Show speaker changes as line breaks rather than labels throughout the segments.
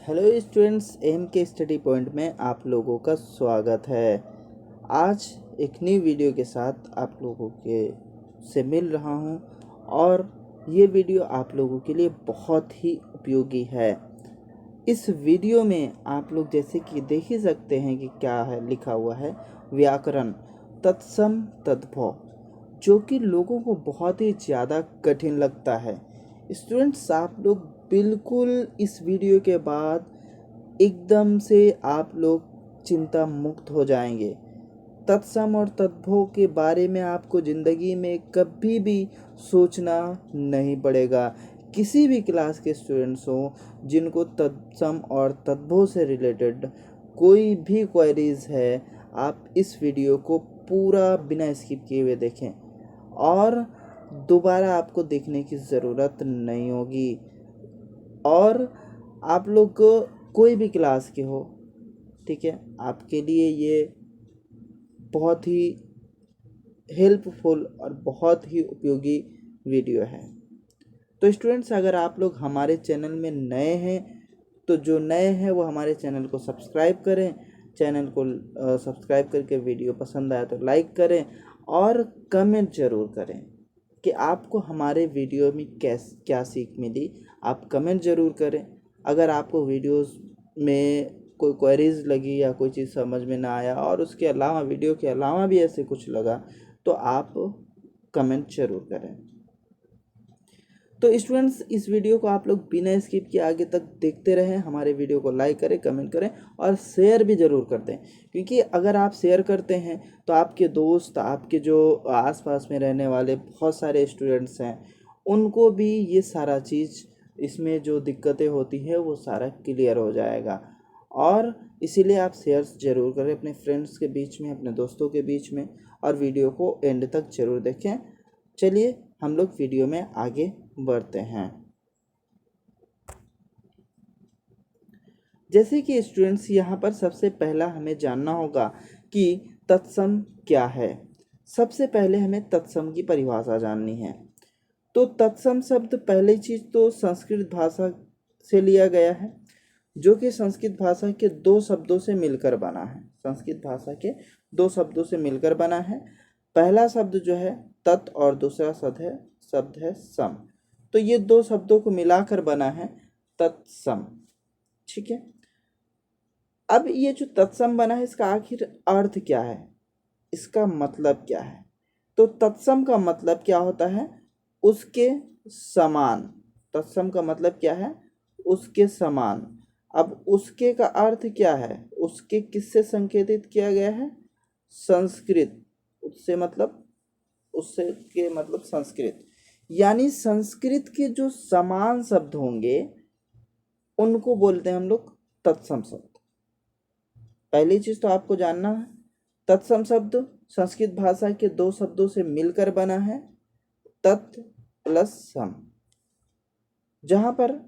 Hello students, M के study point में आप लोगों का स्वागत है। आज एक नई वीडियो के साथ आप लोगों के से मिल रहा हूं और ये वीडियो आप लोगों के लिए बहुत ही उपयोगी है। इस वीडियो में आप लोग जैसे कि देख ही सकते हैं कि क्या है लिखा हुआ है, व्याकरण तत्सम तद्भव, जो कि लोगों को बहुत ही ज़्यादा कठिन लगता है। स्टूडेंट्स, आप लोग बिल्कुल इस वीडियो के बाद एकदम से आप लोग चिंता मुक्त हो जाएंगे। तत्सम और तद्भव के बारे में आपको ज़िंदगी में कभी भी सोचना नहीं पड़ेगा। किसी भी क्लास के स्टूडेंट्स हो जिनको तत्सम और तद्भव से रिलेटेड कोई भी क्वेरीज है, आप इस वीडियो को पूरा बिना स्किप किए हुए देखें और दोबारा आपको देखने की ज़रूरत नहीं होगी। और आप लोग कोई भी क्लास के हो, ठीक है, आपके लिए ये बहुत ही हेल्पफुल और बहुत ही उपयोगी वीडियो है। तो स्टूडेंट्स, अगर आप लोग हमारे चैनल में नए हैं तो जो नए हैं वो हमारे चैनल को सब्सक्राइब करें। चैनल को सब्सक्राइब करके वीडियो पसंद आया तो लाइक करें और कमेंट ज़रूर करें कि आपको हमारे वीडियो में क्या सीख मिली। आप कमेंट ज़रूर करें। अगर आपको वीडियोस में कोई क्वेरीज लगी या कोई चीज़ समझ में ना आया और उसके अलावा वीडियो के अलावा भी ऐसे कुछ लगा तो आप कमेंट ज़रूर करें। तो स्टूडेंट्स, इस वीडियो को आप लोग बिना स्किप किए आगे तक देखते रहें। हमारे वीडियो को लाइक करें, कमेंट करें और शेयर भी ज़रूर कर दें, क्योंकि अगर आप शेयर करते हैं तो आपके दोस्त, आपके जो आसपास में रहने वाले बहुत सारे स्टूडेंट्स हैं, उनको भी ये सारा चीज़, इसमें जो दिक्कतें होती है वो सारा क्लियर हो जाएगा। और इसीलिए आप शेयर ज़रूर करें अपने फ्रेंड्स के बीच में, अपने दोस्तों के बीच में, और वीडियो को एंड तक ज़रूर देखें। चलिए हम लोग वीडियो में आगे बढ़ते हैं। जैसे कि स्टूडेंट्स, यहाँ पर सबसे पहला हमें जानना होगा कि तत्सम क्या है। सबसे पहले हमें तत्सम की परिभाषा जाननी है। तो तत्सम शब्द पहली चीज़ तो संस्कृत भाषा से लिया गया है, जो कि संस्कृत भाषा के दो शब्दों से मिलकर बना है। संस्कृत भाषा के दो शब्दों से मिलकर बना है। पहला शब्द जो है तत् और दूसरा शब्द है सम। तो ये दो शब्दों को मिलाकर बना है तत्सम, ठीक है। अब ये जो तत्सम बना है, इसका आखिर अर्थ क्या है, इसका मतलब क्या है? तो तत्सम का मतलब क्या होता है? उसके समान। तत्सम का मतलब क्या है? उसके समान। अब उसके का अर्थ क्या है? उसके किससे संकेतित किया गया है? संस्कृत। उससे के मतलब संस्कृत, यानी संस्कृत के जो समान शब्द होंगे उनको बोलते हैं हम लोग तत्सम शब्द। पहली चीज तो आपको जानना है, तत्सम शब्द संस्कृत भाषा के दो शब्दों से मिलकर बना है, तत् प्लस सम। जहां पर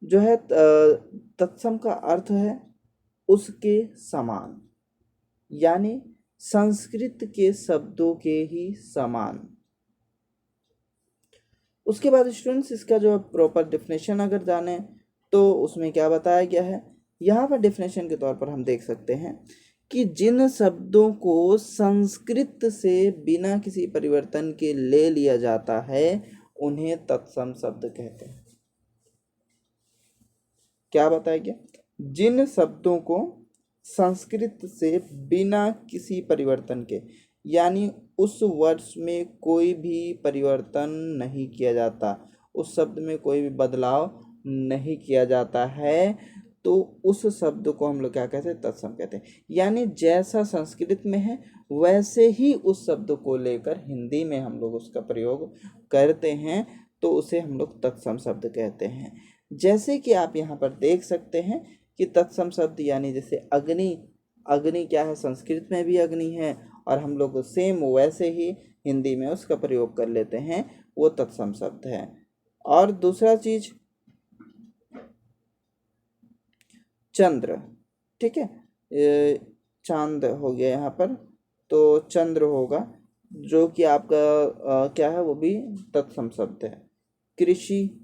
जो है तत्सम का अर्थ है उसके समान, यानी संस्कृत के शब्दों के ही समान। उसके बाद स्टूडेंट्स, इसका जो प्रॉपर डेफिनेशन अगर जाने तो उसमें क्या बताया गया है। यहाँ पर डेफिनेशन के तौर पर हम देख सकते हैं कि जिन शब्दों को संस्कृत से बिना किसी परिवर्तन के ले लिया जाता है उन्हें तत्सम शब्द कहते हैं। क्या बताया गया? जिन शब्दों को संस्कृत से बिना किसी परिवर्तन के, यानी उस वर्ड्स में कोई भी परिवर्तन नहीं किया जाता, उस शब्द में कोई भी बदलाव नहीं किया जाता है, तो उस शब्द को हम लोग क्या कहते हैं? तत्सम कहते हैं। यानी जैसा संस्कृत में है वैसे ही उस शब्द को लेकर हिंदी में हम लोग उसका प्रयोग करते हैं, तो उसे हम लोग तत्सम शब्द कहते हैं। जैसे कि आप यहाँ पर देख सकते हैं कि तत्सम शब्द यानी जैसे अग्नि। अग्नि क्या है? संस्कृत में भी अग्नि है और हम लोग सेम वैसे ही हिंदी में उसका प्रयोग कर लेते हैं, वो तत्सम शब्द है। और दूसरा चीज चंद्र, ठीक है, चांद हो गया यहाँ पर, तो चंद्र होगा, जो कि आपका क्या है, वो भी तत्सम शब्द है। कृषि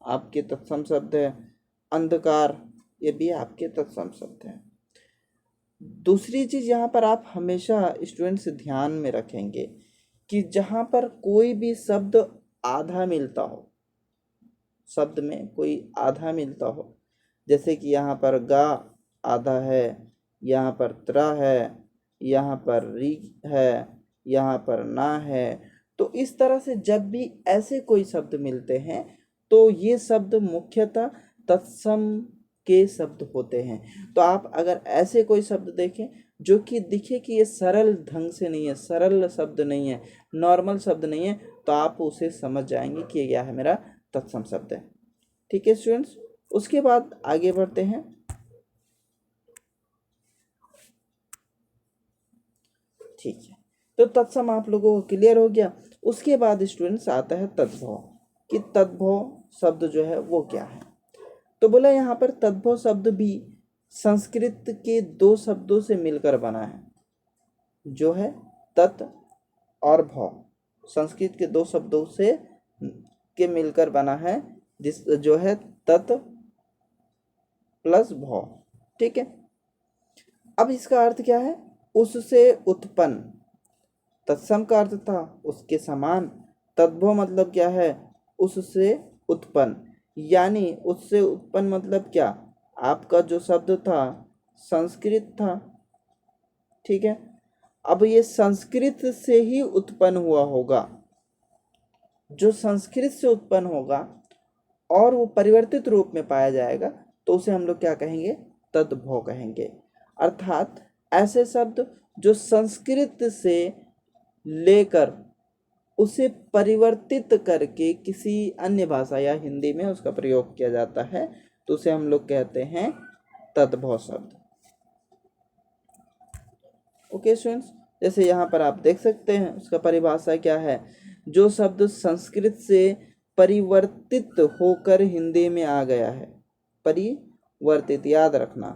आपके तत्सम शब्द है। अंधकार ये भी आपके तत्सम शब्द हैं। दूसरी चीज़ यहाँ पर आप हमेशा स्टूडेंट्स ध्यान में रखेंगे कि जहाँ पर कोई भी शब्द आधा मिलता हो, शब्द में कोई आधा मिलता हो, जैसे कि यहाँ पर गा आधा है, यहाँ पर त्रा है, यहाँ पर री है, यहाँ पर ना है, तो इस तरह से जब भी ऐसे कोई शब्द मिलते हैं तो ये शब्द मुख्यतः तत्सम के शब्द होते हैं। तो आप अगर ऐसे कोई शब्द देखें जो कि दिखे कि ये सरल ढंग से नहीं है, सरल शब्द नहीं है, नॉर्मल शब्द नहीं है, तो आप उसे समझ जाएंगे कि यह है मेरा तत्सम शब्द है। ठीक है स्टूडेंट्स, उसके बाद आगे बढ़ते हैं। ठीक है, तो तत्सम आप लोगों को क्लियर हो गया। उसके बाद स्टूडेंट्स आता है तद्भव, कि तद्भव शब्द जो है वो क्या है। तो बोला यहाँ पर तद्भव शब्द भी संस्कृत के दो शब्दों से मिलकर बना है, जो है तत् और भव। संस्कृत के दो शब्दों से के मिलकर बना है, जिस जो है तत् प्लस भव। ठीक है, अब इसका अर्थ क्या है, उससे उत्पन्न। तत्सम का अर्थ था उसके समान, तद्भव मतलब क्या है, उससे उत्पन्न, यानी उससे उत्पन्न मतलब क्या, आपका जो शब्द था संस्कृत था। ठीक है, अब ये संस्कृत से ही उत्पन्न हुआ होगा, जो संस्कृत से उत्पन्न होगा और वो परिवर्तित रूप में पाया जाएगा तो उसे हम लोग क्या कहेंगे, तद्भव कहेंगे। अर्थात ऐसे शब्द जो संस्कृत से लेकर उसे परिवर्तित करके किसी अन्य भाषा या हिंदी में उसका प्रयोग किया जाता है, तो उसे हम लोग कहते हैं तद्भव शब्द। ओके स्टूडेंट्स, जैसे यहाँ पर आप देख सकते हैं उसका परिभाषा क्या है, जो शब्द संस्कृत से परिवर्तित होकर हिंदी में आ गया है। परिवर्तित, याद रखना,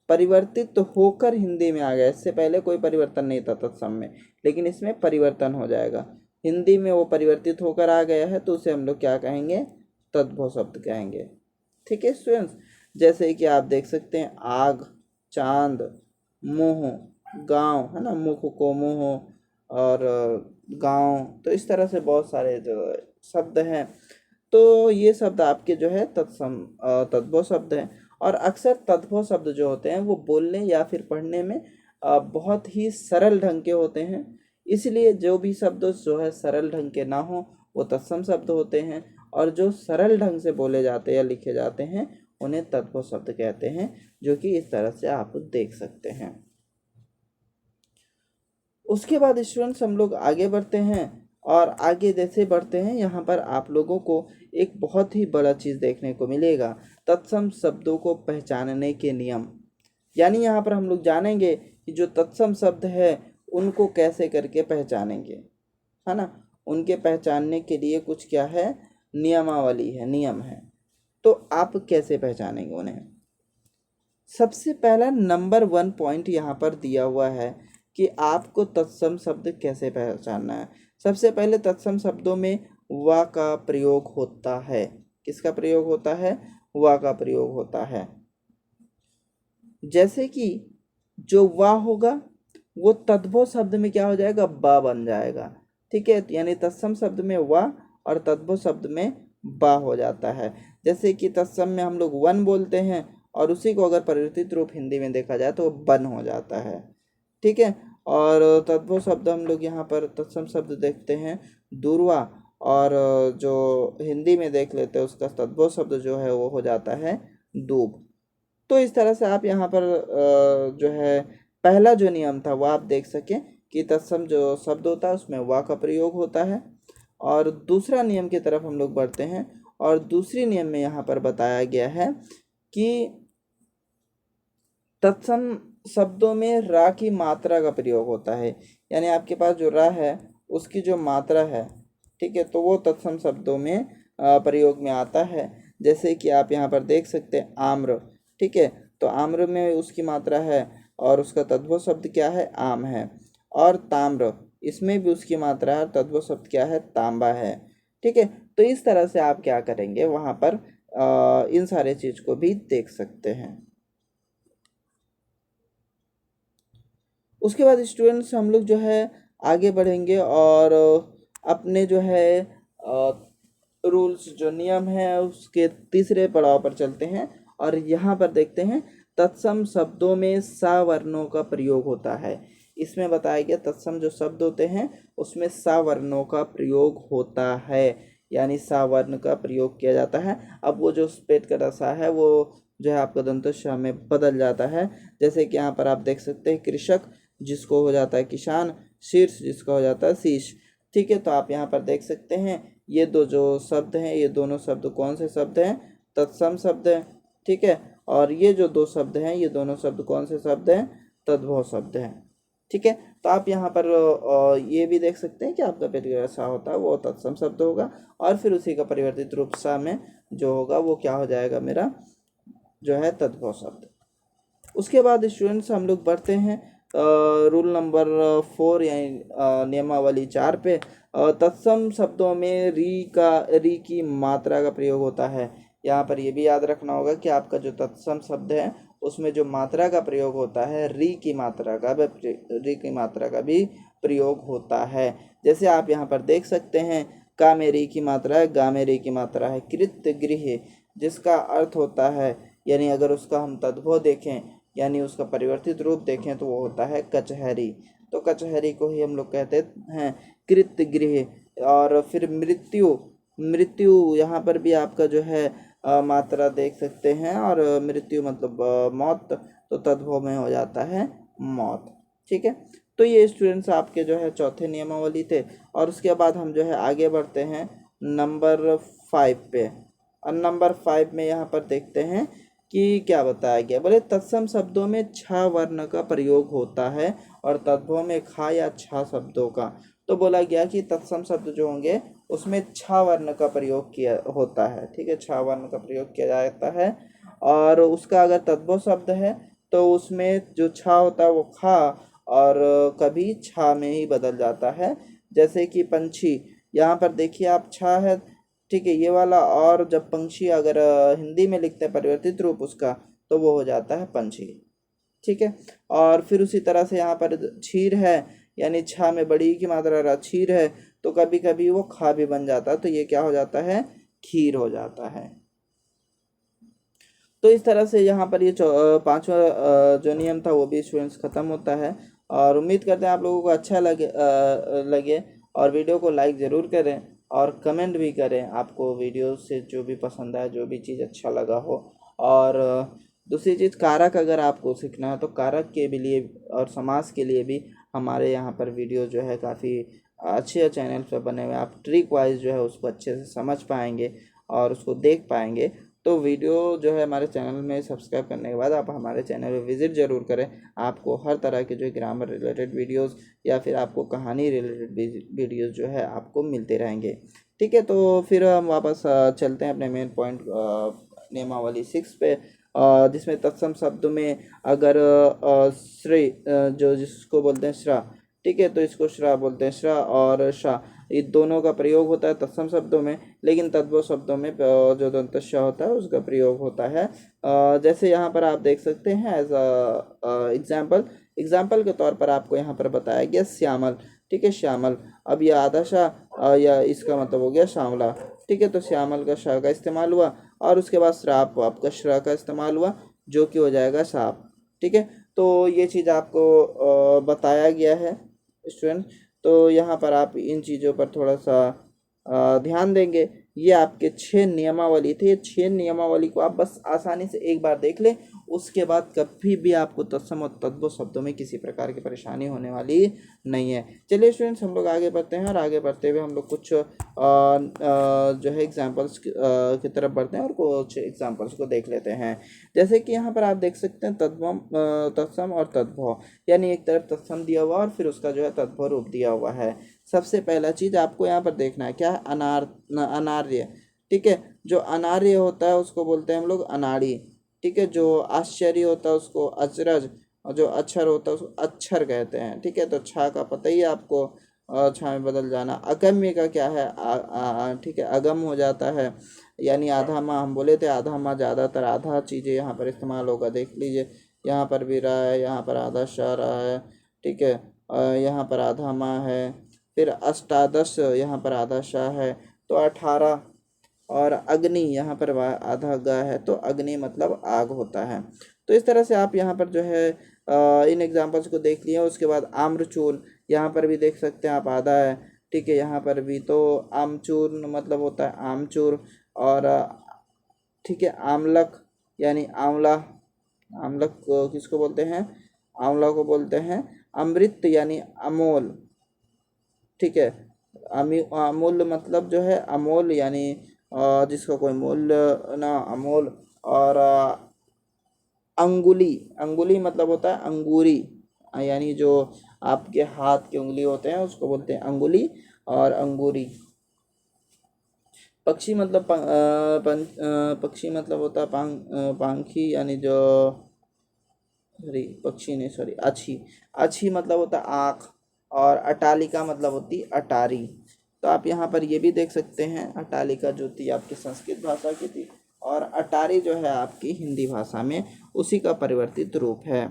परिवर्तित होकर हिंदी में आ गया, इससे पहले कोई परिवर्तन नहीं था तत्सम में, लेकिन इसमें परिवर्तन हो जाएगा, हिंदी में वो परिवर्तित होकर आ गया है, तो उसे हम लोग क्या कहेंगे, तद्भव शब्द कहेंगे। ठीक है स्टूडेंट्स, जैसे कि आप देख सकते हैं आग, चांद, मुँह, गांव, है ना, मुख को मुँह और गांव, तो इस तरह से बहुत सारे जो शब्द हैं, तो ये शब्द आपके जो है तद्भव शब्द हैं। और अक्सर तद्भव शब्द जो होते हैं वो बोलने या फिर पढ़ने में बहुत ही सरल ढंग के होते हैं, इसलिए जो भी शब्द जो है सरल ढंग के ना हो वो तत्सम शब्द होते हैं, और जो सरल ढंग से बोले जाते हैं या लिखे जाते हैं उन्हें तद्भव शब्द कहते हैं, जो कि इस तरह से आप देख सकते हैं। उसके बाद स्टूडेंट्स हम लोग आगे बढ़ते हैं, और आगे जैसे बढ़ते हैं यहाँ पर आप लोगों को एक बहुत ही बड़ा चीज़ देखने को मिलेगा, तत्सम शब्दों को पहचानने के नियम। यानी यहाँ पर हम लोग जानेंगे कि जो तत्सम शब्द है उनको कैसे करके पहचानेंगे, है ना, उनके पहचानने के लिए कुछ क्या है, नियमावली है, नियम है। तो आप कैसे पहचानेंगे उन्हें। सबसे पहला नंबर 1 पॉइंट यहाँ पर दिया हुआ है कि आपको तत्सम शब्द कैसे पहचानना है। सबसे पहले तत्सम शब्दों में वा का प्रयोग होता है। किसका प्रयोग होता है, वा का प्रयोग होता है। जैसे कि जो वा होगा वो तद्भव शब्द में क्या हो जाएगा, बा बन जाएगा। ठीक है, यानी तत्सम शब्द में वा और तद्भव शब्द में बा हो जाता है। जैसे कि तत्सम में हम लोग वन बोलते हैं और उसी को अगर परिवर्तित रूप हिंदी में देखा जाए तो बन हो जाता है। ठीक है, और तद्भव शब्द हम लोग यहाँ पर तत्सम शब्द देखते हैं दूर्वा, और जो हिंदी में देख लेते हैं उसका तद्भव शब्द जो है वो हो जाता है दूब। तो इस तरह से आप यहाँ पर जो है पहला जो नियम था वो आप देख सकें कि तत्सम जो शब्द होता है उसमें वा का प्रयोग होता है। और दूसरा नियम की तरफ हम लोग बढ़ते हैं, और दूसरी नियम में यहाँ पर बताया गया है कि तत्सम शब्दों में रा की मात्रा का प्रयोग होता है। यानी आपके पास जो रा है उसकी जो मात्रा है, ठीक है, तो वो तत्सम शब्दों में प्रयोग में आता है। जैसे कि आप यहाँ पर देख सकते हैं आम्र, ठीक है, तो आम्र में उसकी मात्रा है और उसका तद्भव शब्द क्या है, आम है। और ताम्र, इसमें भी उसकी मात्रा है, तद्भव शब्द क्या है, तांबा है। ठीक है, तो इस तरह से आप क्या करेंगे वहाँ पर इन सारे चीज़ को भी देख सकते हैं। उसके बाद स्टूडेंट्स हम लोग जो है आगे बढ़ेंगे और अपने जो है रूल्स जो नियम है उसके तीसरे पड़ाव पर चलते हैं और यहाँ पर देखते हैं तत्सम शब्दों में सा वर्णों का प्रयोग होता है। इसमें बताया गया तत्सम जो शब्द होते हैं उसमें सा वर्णों का प्रयोग होता है, यानी सा वर्ण का प्रयोग किया जाता है। अब वो जो पेट का सा है वो जो है आपका दंतों में बदल जाता है। जैसे कि यहाँ पर आप देख सकते हैं कृषक जिसको हो जाता है किसान, शीर्ष जिसका हो जाता है शीश। ठीक है, तो आप यहाँ पर देख सकते हैं ये दो जो शब्द हैं ये दोनों शब्द कौन से शब्द हैं? तत्सम शब्द हैं। ठीक है, और ये जो दो शब्द हैं ये दोनों शब्द कौन से शब्द हैं? तद्भव शब्द हैं। ठीक है, तो आप यहाँ पर ये भी देख सकते हैं कि आपका पेट सा होता है वो तत्सम शब्द होगा और फिर उसी का परिवर्तित रूप सा में जो होगा वो क्या हो जाएगा मेरा जो है तद्भव शब्द। उसके बाद स्टूडेंट्स हम लोग बढ़ते हैं रूल नंबर 4 यानी नियमावली 4 पे। तत्सम शब्दों में री की मात्रा का प्रयोग होता है। यहाँ पर ये भी याद रखना होगा कि आपका जो तत्सम शब्द है उसमें जो मात्रा का प्रयोग होता है री की मात्रा का भी प्रयोग होता है। जैसे आप यहाँ पर देख सकते हैं का में री की मात्रा है, गा में री की मात्रा है। कृत गृह जिसका अर्थ होता है, यानी अगर उसका हम तद्भव देखें यानी उसका परिवर्तित रूप देखें तो वो होता है कचहरी। तो कचहरी को ही हम लोग कहते हैं कृत गृह। और फिर मृत्यु यहाँ पर भी आपका जो है मात्रा देख सकते हैं और मृत्यु मतलब मौत, तो तद्भव में हो जाता है मौत। ठीक है, तो ये स्टूडेंट्स आपके जो है चौथे नियमावली थे। और उसके बाद हम जो है आगे बढ़ते हैं नंबर 5 पे। और नंबर 5 में यहाँ पर देखते हैं कि क्या बताया गया। बोले तत्सम शब्दों में छा वर्ण का प्रयोग होता है और तद्भव में खा या छा शब्दों का। तो बोला गया कि तत्सम शब्द जो होंगे उसमें छा वर्ण का प्रयोग किया होता है। ठीक है, छा वर्ण का प्रयोग किया जाता है और उसका अगर तद्भव शब्द है तो उसमें जो छा होता है वो खा और कभी छा में ही बदल जाता है। जैसे कि पंछी, यहाँ पर देखिए आप छा है, ठीक है, ये वाला। और जब पंछी अगर हिंदी में लिखते हैं परिवर्तित रूप उसका तो वो हो जाता है पंछी। ठीक है, और फिर उसी तरह से यहाँ पर क्षीर है, यानी छा में बड़ी की मात्रा रहा क्षीर है तो कभी कभी वो खा भी बन जाता है तो ये क्या हो जाता है? खीर हो जाता है। तो इस तरह से यहाँ पर ये पांचवा जो नियम था वो भी स्टूडेंट्स खत्म होता है। और उम्मीद करते हैं आप लोगों को अच्छा लगे और वीडियो को लाइक ज़रूर करें और कमेंट भी करें आपको वीडियो से जो भी पसंद आए, जो भी चीज़ अच्छा लगा हो। और दूसरी चीज़ कारक अगर आपको सीखना है तो कारक के भी लिए और समास के लिए भी हमारे यहाँ पर वीडियो जो है काफ़ी अच्छे चैनल पर बने हुए। आप ट्रिक वाइज जो है उसको अच्छे से समझ पाएंगे और उसको देख पाएंगे। तो वीडियो जो है हमारे चैनल में सब्सक्राइब करने के बाद आप हमारे चैनल पे विज़िट ज़रूर करें। आपको हर तरह के जो ग्रामर रिलेटेड वीडियोस या फिर आपको कहानी रिलेटेड वीडियोस जो है आपको मिलते रहेंगे। ठीक है, तो फिर हम वापस चलते हैं अपने मेन पॉइंट नियमावली 6 पे, जिसमें तत्सम शब्द में अगर श्रेय जो जिसको बोलते हैं श्रा, ठीक है, तो इसको श्रा बोलते हैं। श्रा और शा ये दोनों का प्रयोग होता है तत्सम शब्दों में, लेकिन तद्भव शब्दों में जो दंतस्य होता है उसका प्रयोग होता है। जैसे यहाँ पर आप देख सकते हैं एज एग्जाम्पल के तौर पर आपको यहाँ पर बताया गया श्यामल। ठीक है, श्यामल। अब यह आधा शाह या इसका मतलब हो गया श्यामला। ठीक है, तो श्यामल का शाह का इस्तेमाल हुआ और उसके बाद श्राप आपका श्रा का इस्तेमाल हुआ जो कि हो जाएगा साप। ठीक है, तो ये चीज़ आपको बताया गया है स्टूडेंट। तो यहाँ पर आप इन चीज़ों पर थोड़ा सा ध्यान देंगे। ये आपके 6 नियमावली थे। 6 नियमावली को आप बस आसानी से एक बार देख लें, उसके बाद कभी भी आपको तत्सम और तद्भव शब्दों में किसी प्रकार की परेशानी होने वाली नहीं है। चलिए स्टूडेंट्स हम लोग आगे बढ़ते हैं और आगे बढ़ते हुए हम लोग कुछ जो है एग्जाम्पल्स की तरफ बढ़ते हैं और कुछ एग्जाम्पल्स को देख लेते हैं। जैसे कि यहाँ पर आप देख सकते हैं तत्सम और तद्भव, यानी एक तरफ तत्सम दिया हुआ और फिर उसका जो है तद्भव रूप दिया हुआ है। सबसे पहला चीज़ आपको यहाँ पर देखना है क्या है? अनार्य। ठीक है, जो अनार्य होता है उसको बोलते हैं हम लोग अनाड़ी। ठीक है, जो आश्चर्य होता है उसको अचरज और जो अक्षर होता है उसको अक्षर कहते हैं। ठीक है, तो छा का पता ही है आपको, छा में बदल जाना। अगम्य का क्या है? ठीक है, अगम हो जाता है, यानी आधा माह हम बोले थे, आधा माह ज़्यादातर आधा चीज़ें यहाँ पर इस्तेमाल होगा। देख लीजिए यहाँ पर भी रहा है, यहाँ पर आधा शाह रहा है, ठीक है। यहाँ पर आधा माह है। फिर अष्टादश, यहाँ पर आधा शाह है तो 18। और अग्नि, यहाँ पर आधा ग है तो अग्नि मतलब आग होता है। तो इस तरह से आप यहाँ पर जो है इन एग्जाम्पल्स को देख लिए। उसके बाद आम्रचूर, यहाँ पर भी देख सकते हैं आप, आधा है, ठीक है। यहाँ पर भी तो आमचूर मतलब होता है आमचूर। और ठीक है, आमलक यानी आंवला, आमलक को किसको बोलते हैं, आंवला को बोलते हैं। अमृत यानी अमोल, ठीक है। अमूल मतलब जो है अमोल यानी जिसका कोई मूल्य ना, अमोल। और अंगुली, अंगुली मतलब होता है अंगूरी, यानी जो आपके हाथ की उंगली होते हैं उसको बोलते हैं अंगुली और अंगूरी। पक्षी मतलब पक्षी मतलब होता है पांखी, यानी जो, सॉरी पक्षी नहीं, सॉरी अच्छी, अच्छी मतलब होता है आँख। और अटालिका मतलब होती है अटारी। तो आप यहाँ पर ये भी देख सकते हैं, अटालिका जो थी आपकी संस्कृत भाषा की थी, और अटारी जो है आपकी हिंदी भाषा में उसी का परिवर्तित रूप है।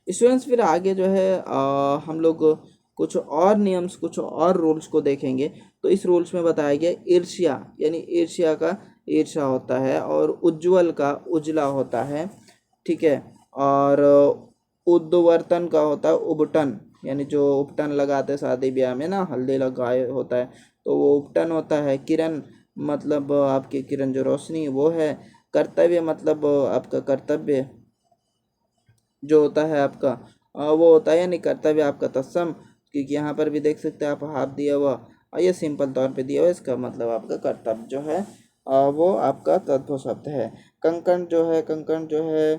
स्टूडेंट्स फिर आगे जो है हम लोग कुछ और नियम्स, कुछ और रूल्स को देखेंगे। तो इस रूल्स में बताया गया ईर्ष्या, यानी ईर्ष्या का ईर्ष्या होता है, और उज्ज्वल का उजला होता है, ठीक है। और उद्वर्तन का होता है उबटन, यानी जो उपटन लगाते शादी ब्याह में ना, हल्दी लगाए होता है तो वो उपटन होता है। किरण मतलब आपकी किरण जो रोशनी वो है। कर्तव्य मतलब आपका कर्तव्य जो होता है आपका वो होता है, यानी कर्तव्य आपका तत्सम, क्योंकि यहाँ पर भी देख सकते हैं आप हाफ दिया हुआ, और ये सिंपल तौर पे दिया हुआ, इसका मतलब आपका कर्तव्य जो है वो आपका तद्भव शब्द है। कंकण जो है, कंकण जो है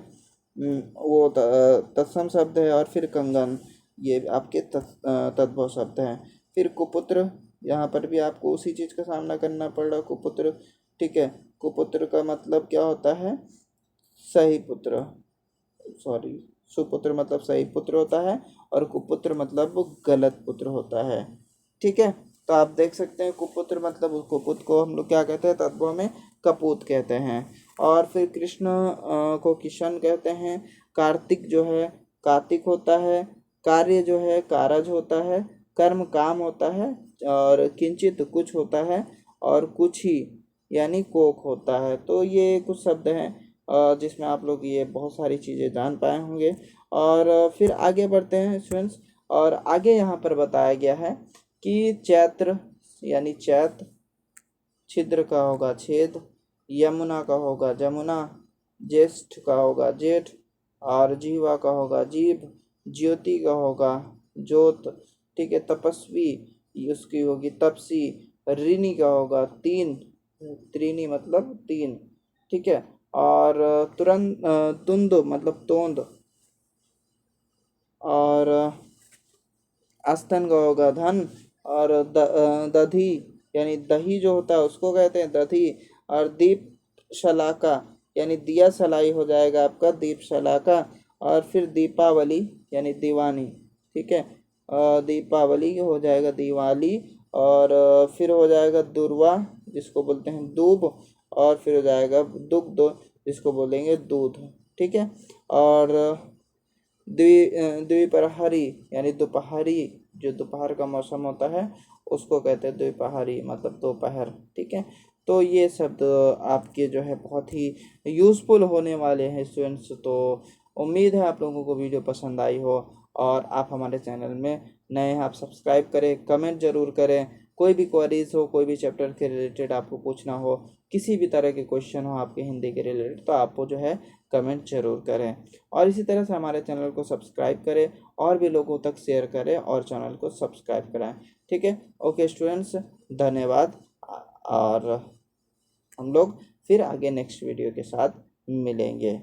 वो तत्सम शब्द है। और फिर कंगन, ये आपके तद्भव शब्द हैं। फिर कुपुत्र, यहाँ पर भी आपको उसी चीज़ का सामना करना पड़ रहा, कुपुत्र, ठीक है। कुपुत्र का मतलब क्या होता है, सही पुत्र, सॉरी, सुपुत्र मतलब सही पुत्र होता है, और कुपुत्र मतलब गलत पुत्र होता है, ठीक है। तो आप देख सकते हैं कुपुत्र मतलब कुपुत को हम लोग क्या कहते हैं, तत्वों में कपूत कहते हैं। और फिर कृष्ण को किशन कहते हैं। कार्तिक जो है कार्तिक होता है। कार्य जो है कारज होता है। कर्म काम होता है। और किंचित कुछ होता है। और कुछ ही यानी कोक होता है। तो ये कुछ शब्द हैं जिसमें आप लोग ये बहुत सारी चीज़ें जान पाए होंगे। और फिर आगे बढ़ते हैं स्टूडेंट्स। और आगे यहाँ पर बताया गया है कि चैत्र यानी चैत, छिद्र का होगा छेद, यमुना का होगा जमुना, ज्येष्ठ का होगा जेठ, और जीवा का होगा जीभ, ज्योति का होगा ज्योत, ठीक है। तपस्वी उसकी होगी तपसी, ऋणी का होगा तीन, त्रीनी मतलब तीन, ठीक है। और तुरंत तुंद मतलब तोंद, और आस्तन का होगा धन, और दधी यानी दही जो होता है उसको कहते हैं दधी। और दीप शलाका यानी दिया सलाई हो जाएगा आपका दीप शलाका। और फिर दीपावली यानी दीवानी, ठीक है। दीपावली हो जाएगा दिवाली। और फिर हो जाएगा दुर्वा जिसको बोलते हैं दूब। और फिर हो जाएगा दुग्ध जिसको बोलेंगे दूध, ठीक है। और द्विप्रहरी यानी दोपहरी, जो दोपहर का मौसम होता है उसको कहते हैं द्विप्रहरी मतलब दोपहर, ठीक है। तो ये शब्द आपके जो है बहुत ही यूज़फुल होने वाले हैं स्टूडेंट्स। तो उम्मीद है आप लोगों को वीडियो पसंद आई हो, और आप हमारे चैनल में नए हैं, आप सब्सक्राइब करें, कमेंट ज़रूर करें। कोई भी क्वेरीज हो, कोई भी चैप्टर के रिलेटेड आपको पूछना हो, किसी भी तरह के क्वेश्चन हो आपके हिंदी के रिलेटेड, तो आपको जो है कमेंट जरूर करें। और इसी तरह से हमारे चैनल को सब्सक्राइब करें, और भी लोगों तक शेयर करें, और चैनल को सब्सक्राइब कराएं, ठीक है। ओके स्टूडेंट्स, धन्यवाद। और हम लोग फिर आगे नेक्स्ट वीडियो के साथ मिलेंगे।